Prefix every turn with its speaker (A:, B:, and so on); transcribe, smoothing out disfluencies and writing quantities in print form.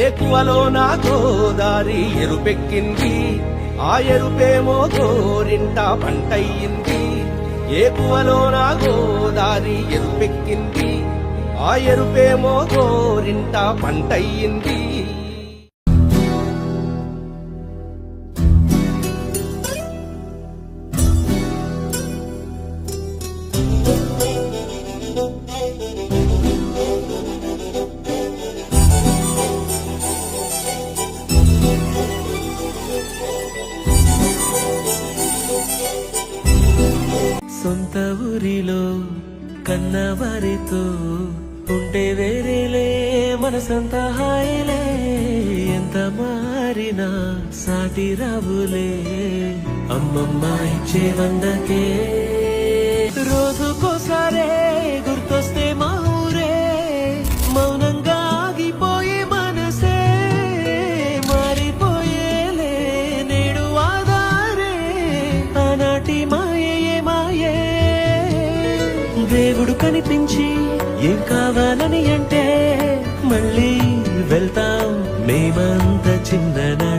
A: ఏకువలో నా గోదారి ఎరుపెక్కింది, ఆ ఎరుపేమో గోరింట పంటయ్యింది. ఏకువలో నా గోదారి ఎరుపెక్కింది, ఆ ఎరుపేమో గోరింట పంటయ్యింది.
B: సొంత ఊరిలో కన్నవారితో ఉంటే వేరేలే మనసంత హాయిలే. ఎంత మారినా సాటి రావులే అమ్మమ్మ ఇచ్చే వందకే. రోజుకోసారే గుర్తొస్తే మా ఊరే మౌనంగా ఆగిపోయే మనసే మారిపోయేలే నేడు ఆధారే. ఆనాటి మాయే మాయే దేవుడు కనిపించి ఏం కావాలని అంటే మళ్ళీ వెళ్తాం మేమంత చిన్ననా.